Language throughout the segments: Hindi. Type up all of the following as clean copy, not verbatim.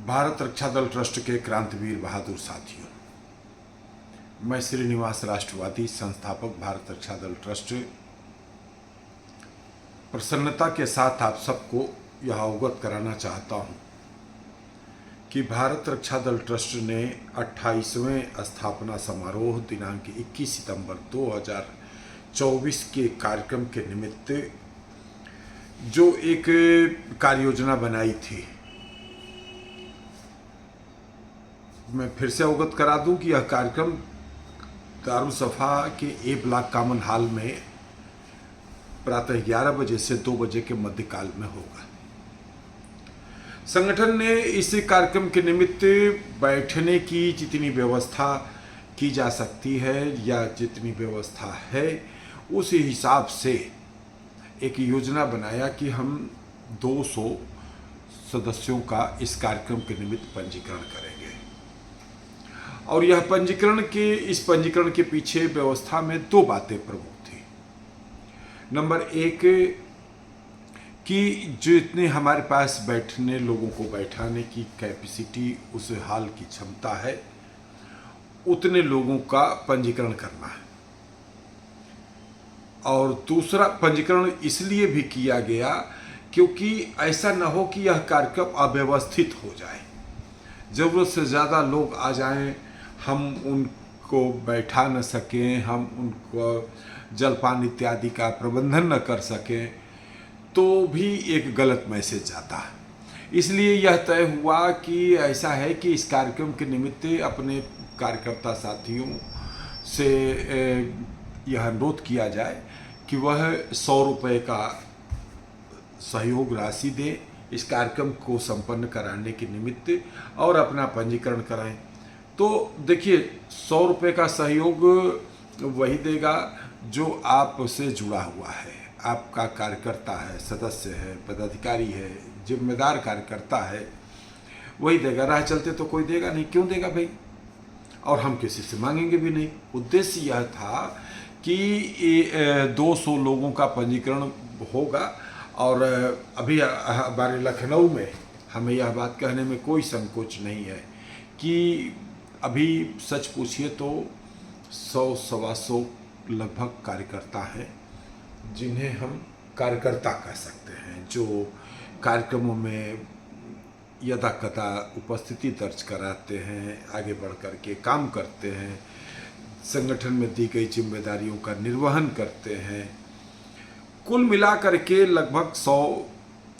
भारत रक्षा दल ट्रस्ट के क्रांतिवीर बहादुर साथियों, मैं श्रीनिवास राष्ट्रवादी संस्थापक भारत रक्षा दल ट्रस्ट प्रसन्नता के साथ आप सबको यह अवगत कराना चाहता हूं कि भारत रक्षा दल ट्रस्ट ने 28वें स्थापना समारोह दिनांक 21 सितंबर 2024 के कार्यक्रम के निमित्त जो एक कार्य योजना बनाई थी, मैं फिर से अवगत करा दूं कि यह कार्यक्रम दारुसफा के ए ब्लॉक कॉमन हॉल में प्रातः 11 बजे से 2 बजे के मध्यकाल में होगा। संगठन ने इस कार्यक्रम के निमित्त बैठने की जितनी व्यवस्था की जा सकती है या जितनी व्यवस्था है उस हिसाब से एक योजना बनाया कि हम 200 सदस्यों का इस कार्यक्रम के निमित्त पंजीकरण करेंगे। और यह इस पंजीकरण के पीछे व्यवस्था में 2 बातें प्रमुख थी। नंबर 1 कि जितने हमारे पास बैठने लोगों को बैठाने की कैपेसिटी, उस हॉल की क्षमता है, उतने लोगों का पंजीकरण करना है। और दूसरा पंजीकरण इसलिए भी किया गया क्योंकि ऐसा न हो कि यह कार्यक्रम अव्यवस्थित हो जाए, ज़रूरत से ज़्यादा लोग आ जाएं, हम उनको बैठा न सकें, हम उनको जलपान इत्यादि का प्रबंधन न कर सकें, तो भी एक गलत मैसेज जाता है। इसलिए यह तय हुआ कि ऐसा है कि इस कार्यक्रम के निमित्त अपने कार्यकर्ता साथियों से यह अनुरोध किया जाए कि वह 100 रुपये का सहयोग राशि दें इस कार्यक्रम को संपन्न कराने के निमित्त और अपना पंजीकरण कराएं। तो देखिए, 100 रुपये का सहयोग वही देगा जो आपसे जुड़ा हुआ है, आपका कार्यकर्ता है, सदस्य है, पदाधिकारी है, जिम्मेदार कार्यकर्ता है, वही देगा। राह चलते तो कोई देगा नहीं, क्यों देगा भाई? और हम किसी से मांगेंगे भी नहीं। उद्देश्य यह था कि 200 लोगों का पंजीकरण होगा। और अभी हमारे लखनऊ में हमें यह बात कहने में कोई संकोच नहीं है कि अभी सच पूछिए तो 100-125 लगभग कार्यकर्ता हैं जिन्हें हम कार्यकर्ता कह सकते हैं, जो कार्यक्रमों में यदा कदा उपस्थिति दर्ज कराते हैं, आगे बढ़ कर के काम करते हैं, संगठन में दी गई जिम्मेदारियों का निर्वहन करते हैं। कुल मिलाकर के लगभग 100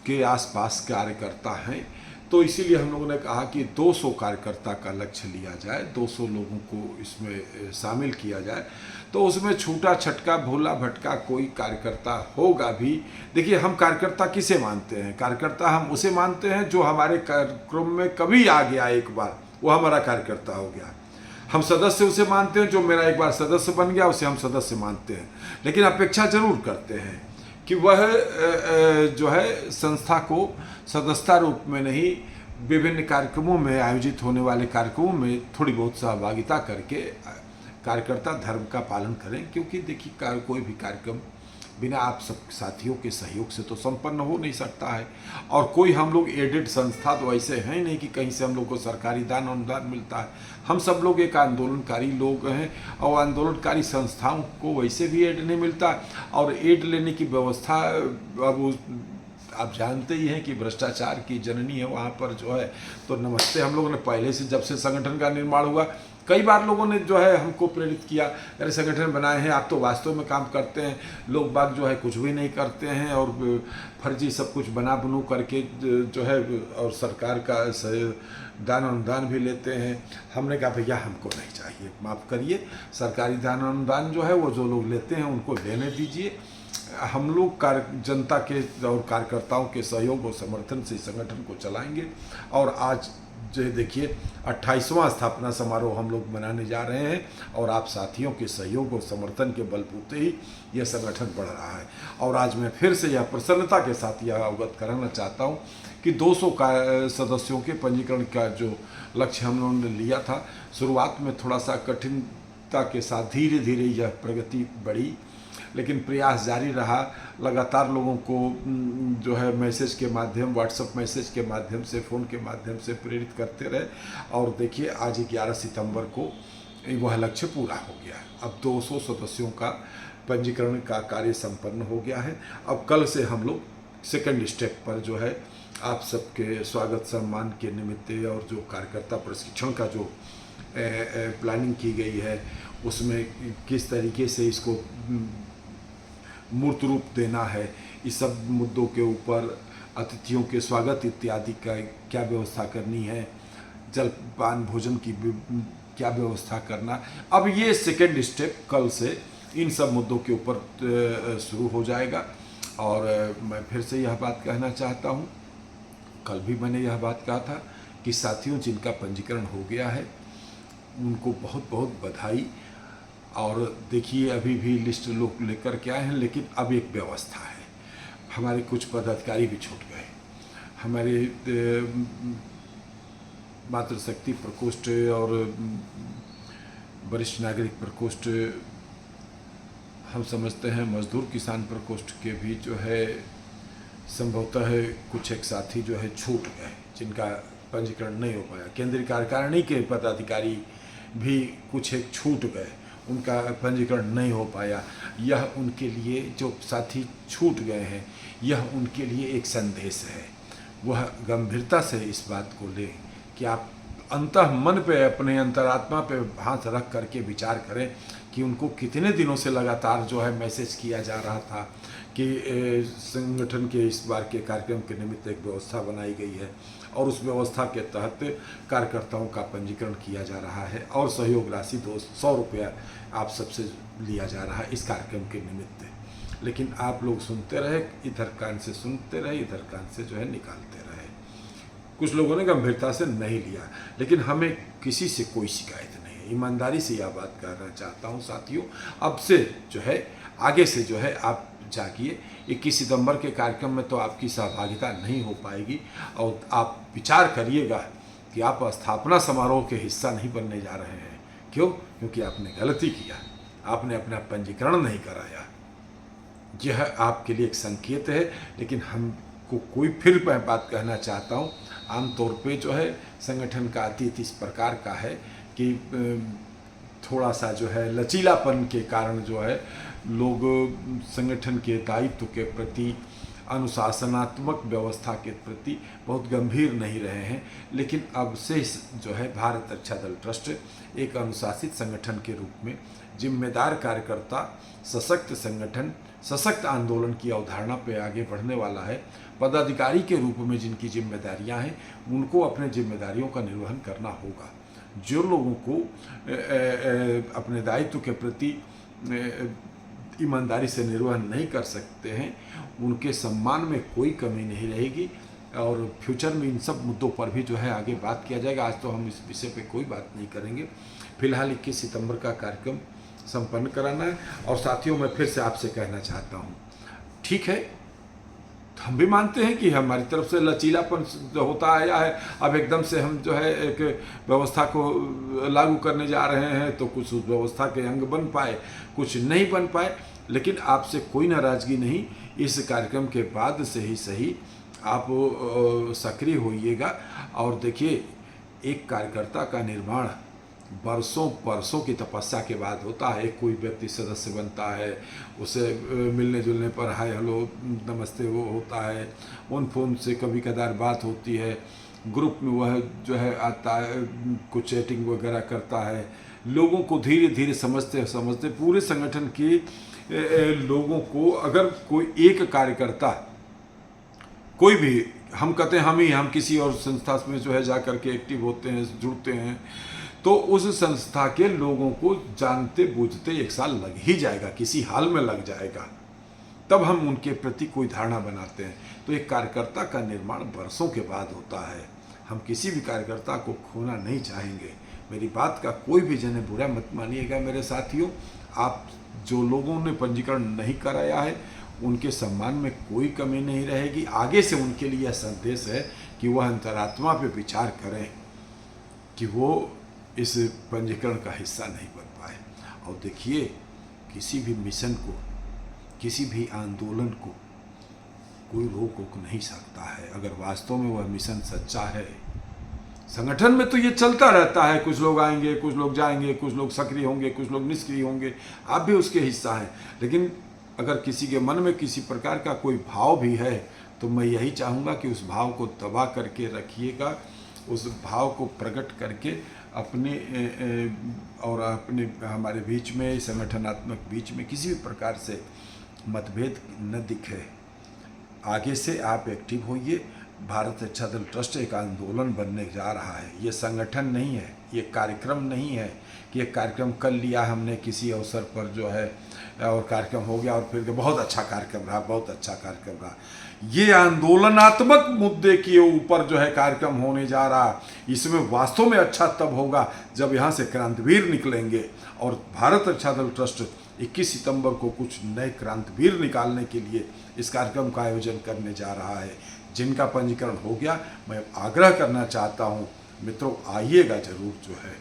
के आसपास कार्यकर्ता हैं। तो इसीलिए हम लोगों ने कहा कि 200 कार्यकर्ता का लक्ष्य लिया जाए, 200 लोगों को इसमें शामिल किया जाए। तो उसमें छूटा छटका भोला भटका कोई कार्यकर्ता होगा भी। देखिए, हम कार्यकर्ता किसे मानते हैं? कार्यकर्ता हम उसे मानते हैं जो हमारे कार्यक्रम में कभी आ गया, एक बार वो हमारा कार्यकर्ता हो गया। हम सदस्य उसे मानते हैं जो मेरा एक बार सदस्य बन गया, उसे हम सदस्य मानते हैं। लेकिन अपेक्षा जरूर करते हैं कि वह जो है संस्था को सदस्यता रूप में नहीं, विभिन्न कार्यक्रमों में, आयोजित होने वाले कार्यक्रमों में थोड़ी बहुत सहभागिता करके कार्यकर्ता धर्म का पालन करें। क्योंकि देखिए, कोई भी कार्यक्रम बिना आप सब साथियों के सहयोग से तो संपन्न हो नहीं सकता है। और कोई हम लोग एडेड संस्था तो ऐसे हैं नहीं कि कहीं से हम लोग को सरकारी दान अनुदान मिलता है। हम सब लोग एक आंदोलनकारी लोग हैं और आंदोलनकारी संस्थाओं को वैसे भी एड नहीं मिलता। और एड लेने की व्यवस्था, अब आप जानते ही हैं कि भ्रष्टाचार की जननी है वहाँ पर जो है। तो नमस्ते, हम लोगों ने पहले से, जब से संगठन का निर्माण हुआ, कई बार लोगों ने जो है हमको प्रेरित किया, अरे संगठन बनाए हैं, आप तो वास्तव में काम करते हैं। लोग बाग जो है कुछ भी नहीं करते हैं और फर्जी सब कुछ बना बनू करके जो है, और सरकार का दान अनुदान भी लेते हैं। हमने कहा भैया हमको नहीं चाहिए, माफ़ करिए, सरकारी दान अनुदान जो है वो जो लोग लेते हैं उनको लेने दीजिए। हम लोग जनता के और कार्यकर्ताओं के सहयोग और समर्थन से संगठन को चलाएंगे। और आज जो देखिए 28वां स्थापना समारोह हम लोग मनाने जा रहे हैं और आप साथियों के सहयोग और समर्थन के बलबूते ही यह संगठन बढ़ रहा है। और आज मैं फिर से यह प्रसन्नता के साथ यह अवगत कराना चाहता हूं कि 200 का सदस्यों के पंजीकरण का जो लक्ष्य हम लोगों ने लिया था, शुरुआत में थोड़ा सा कठिनता के साथ धीरे धीरे यह प्रगति बढ़ी लेकिन प्रयास जारी रहा, लगातार लोगों को जो है मैसेज के माध्यम, व्हाट्सएप मैसेज के माध्यम से, फ़ोन के माध्यम से प्रेरित करते रहे। और देखिए आज 11 सितंबर को वह लक्ष्य पूरा हो गया। अब 200 सदस्यों का पंजीकरण का कार्य संपन्न हो गया है। अब कल से हम लोग सेकंड स्टेप पर जो है आप सबके स्वागत सम्मान के निमित्त और जो कार्यकर्ता प्रशिक्षण का जो प्लानिंग की गई है उसमें किस तरीके से इसको मूर्त रूप देना है, इस सब मुद्दों के ऊपर अतिथियों के स्वागत इत्यादि का क्या व्यवस्था करनी है, जलपान भोजन की क्या व्यवस्था करना। अब ये सेकंड स्टेप कल से इन सब मुद्दों के ऊपर शुरू हो जाएगा। और मैं फिर से यह बात कहना चाहता हूँ, कल भी मैंने यह बात कहा था कि साथियों जिनका पंजीकरण हो गया है उनको बहुत बहुत बधाई। और देखिए अभी भी लिस्ट लोग लेकर के आए हैं, लेकिन अब एक व्यवस्था है। हमारे कुछ पदाधिकारी भी छूट गए, हमारे मातृशक्ति प्रकोष्ठ और वरिष्ठ नागरिक प्रकोष्ठ, हम समझते हैं मजदूर किसान प्रकोष्ठ के भी जो है संभवतः कुछ एक साथी जो है छूट गए जिनका पंजीकरण नहीं हो पाया। केंद्रीय कार्यकारिणी के पदाधिकारी भी कुछ एक छूट गए, उनका पंजीकरण नहीं हो पाया। यह उनके लिए, जो साथी छूट गए हैं, यह उनके लिए एक संदेश है। वह गंभीरता से इस बात को लें कि आप अंतः मन पे, अपने अंतरात्मा पे हाथ रख करके विचार करें कि उनको कितने दिनों से लगातार जो है मैसेज किया जा रहा था कि संगठन के इस बार के कार्यक्रम के निमित्त एक व्यवस्था बनाई गई है और उस व्यवस्था के तहत कार्यकर्ताओं का पंजीकरण किया जा रहा है और सहयोग राशि 200 रुपया आप सबसे लिया जा रहा है इस कार्यक्रम के निमित्त। लेकिन आप लोग सुनते रहे, इधर कान से सुनते रहे, इधर कान से जो है निकालते रहे। कुछ लोगों ने गंभीरता से नहीं लिया, लेकिन हमें किसी से कोई शिकायत नहीं है। ईमानदारी से यह बात कहना चाहता हूँ साथियों, अब से जो है आगे से जो है आप जागिए। 21 सितंबर के कार्यक्रम में तो आपकी सहभागिता नहीं हो पाएगी और आप विचार करिएगा कि आप स्थापना समारोह के हिस्सा नहीं बनने जा रहे हैं। क्यों? क्योंकि आपने गलती किया, आपने अपना पंजीकरण नहीं कराया। यह आपके लिए एक संकेत है। लेकिन हमको कोई, फिर मैं बात कहना चाहता हूँ, आमतौर पे जो है संगठन का अतीत इस प्रकार का है कि थोड़ा सा जो है लचीलापन के कारण जो है लोग संगठन के दायित्व के प्रति, अनुशासनात्मक व्यवस्था के प्रति बहुत गंभीर नहीं रहे हैं। लेकिन अब से जो है भारत रक्षा दल ट्रस्ट एक अनुशासित संगठन के रूप में जिम्मेदार कार्यकर्ता, सशक्त संगठन, सशक्त आंदोलन की अवधारणा पे आगे बढ़ने वाला है। पदाधिकारी के रूप में जिनकी जिम्मेदारियां हैं उनको अपने जिम्मेदारियों का निर्वहन करना होगा। जो लोगों को अपने दायित्व के प्रति ईमानदारी से निर्वहन नहीं कर सकते हैं उनके सम्मान में कोई कमी नहीं रहेगी। और फ्यूचर में इन सब मुद्दों पर भी जो है आगे बात किया जाएगा। आज तो हम इस विषय पे कोई बात नहीं करेंगे। फिलहाल 21 सितंबर का कार्यक्रम संपन्न कराना है। और साथियों, मैं फिर से आपसे कहना चाहता हूँ, ठीक है, हम भी मानते हैं कि हमारी तरफ से लचीलापन होता आया है। अब एकदम से हम जो है एक व्यवस्था को लागू करने जा रहे हैं तो कुछ उस व्यवस्था के अंग बन पाए, कुछ नहीं बन पाए। लेकिन आपसे कोई नाराज़गी नहीं, इस कार्यक्रम के बाद से ही सही आप सक्रिय होइएगा। और देखिए, एक कार्यकर्ता का निर्माण बरसों की तपस्या के बाद होता है। कोई व्यक्ति सदस्य बनता है, उसे मिलने जुलने पर हाय हेलो नमस्ते वो होता है, उन फोन से कभी कदार बात होती है, ग्रुप में वह जो है आता है, कुछ चैटिंग वगैरह करता है। लोगों को धीरे धीरे समझते पूरे संगठन के लोगों को, अगर कोई एक कार्यकर्ता, कोई भी, हम कहते हैं हम किसी और संस्था में जो है जा कर के एक्टिव होते हैं, जुड़ते हैं, तो उस संस्था के लोगों को जानते बूझते 1 साल लग ही जाएगा, किसी हाल में लग जाएगा, तब हम उनके प्रति कोई धारणा बनाते हैं। तो एक कार्यकर्ता का निर्माण बरसों के बाद होता है। हम किसी भी कार्यकर्ता को खोना नहीं चाहेंगे। मेरी बात का कोई भी जने बुरा मत मानिएगा मेरे साथियों। आप जो लोगों ने पंजीकरण नहीं कराया है उनके सम्मान में कोई कमी नहीं रहेगी। आगे से उनके लिए यह संदेश है कि वह अंतरात्मा पे विचार करें कि वो इस पंजीकरण का हिस्सा नहीं बन पाए। और देखिए, किसी भी मिशन को किसी भी आंदोलन को कोई रोक नहीं सकता है अगर वास्तव में वह मिशन सच्चा है। संगठन में तो ये चलता रहता है, कुछ लोग आएंगे, कुछ लोग जाएंगे, कुछ लोग सक्रिय होंगे, कुछ लोग निष्क्रिय होंगे, आप भी उसके हिस्सा हैं। लेकिन अगर किसी के मन में किसी प्रकार का कोई भाव भी है तो मैं यही चाहूँगा कि उस भाव को दबा करके रखिएगा, उस भाव को प्रकट करके अपने और अपने हमारे बीच में, संगठनात्मक बीच में किसी भी प्रकार से मतभेद न दिखे। आगे से आप एक्टिव होइए। भारत रक्षा दल ट्रस्ट एक आंदोलन बनने जा रहा है, ये संगठन नहीं है, ये कार्यक्रम नहीं है कि ये कार्यक्रम कर लिया हमने किसी अवसर पर जो है और कार्यक्रम हो गया और फिर बहुत अच्छा कार्यक्रम रहा, बहुत अच्छा कार्यक्रम रहा। ये आंदोलनात्मक मुद्दे के ऊपर जो है कार्यक्रम होने जा रहा। इसमें वास्तव में अच्छा तब होगा जब यहाँ से क्रांतिवीर निकलेंगे और भारत रक्षा दल ट्रस्ट 21 सितंबर को कुछ नए क्रांतिवीर निकालने के लिए इस कार्यक्रम का आयोजन करने जा रहा है। जिनका पंजीकरण हो गया, मैं आग्रह करना चाहता हूँ मित्रों, आइएगा जरूर, जो है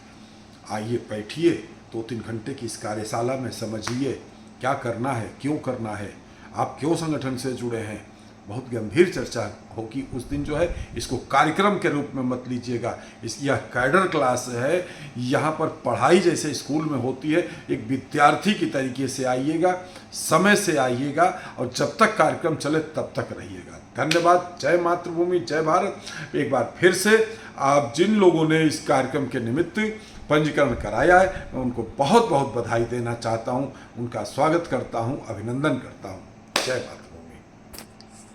आइए, बैठिए 2-3 घंटे की इस कार्यशाला में, समझिए क्या करना है, क्यों करना है, आप क्यों संगठन से जुड़े हैं। बहुत गंभीर चर्चा होगी उस दिन जो है। इसको कार्यक्रम के रूप में मत लीजिएगा, यह कैडर क्लास है, यहाँ पर पढ़ाई जैसे स्कूल में होती है, एक विद्यार्थी की तरीके से आइएगा, समय से आइएगा और जब तक कार्यक्रम चले तब तक रहिएगा। धन्यवाद। जय मातृभूमि, जय भारत। एक बार फिर से आप जिन लोगों ने इस कार्यक्रम के निमित्त पंजीकरण कराया है, मैं उनको बहुत बहुत बधाई देना चाहता हूँ, उनका स्वागत करता हूँ, अभिनंदन करता हूँ। जय भारत।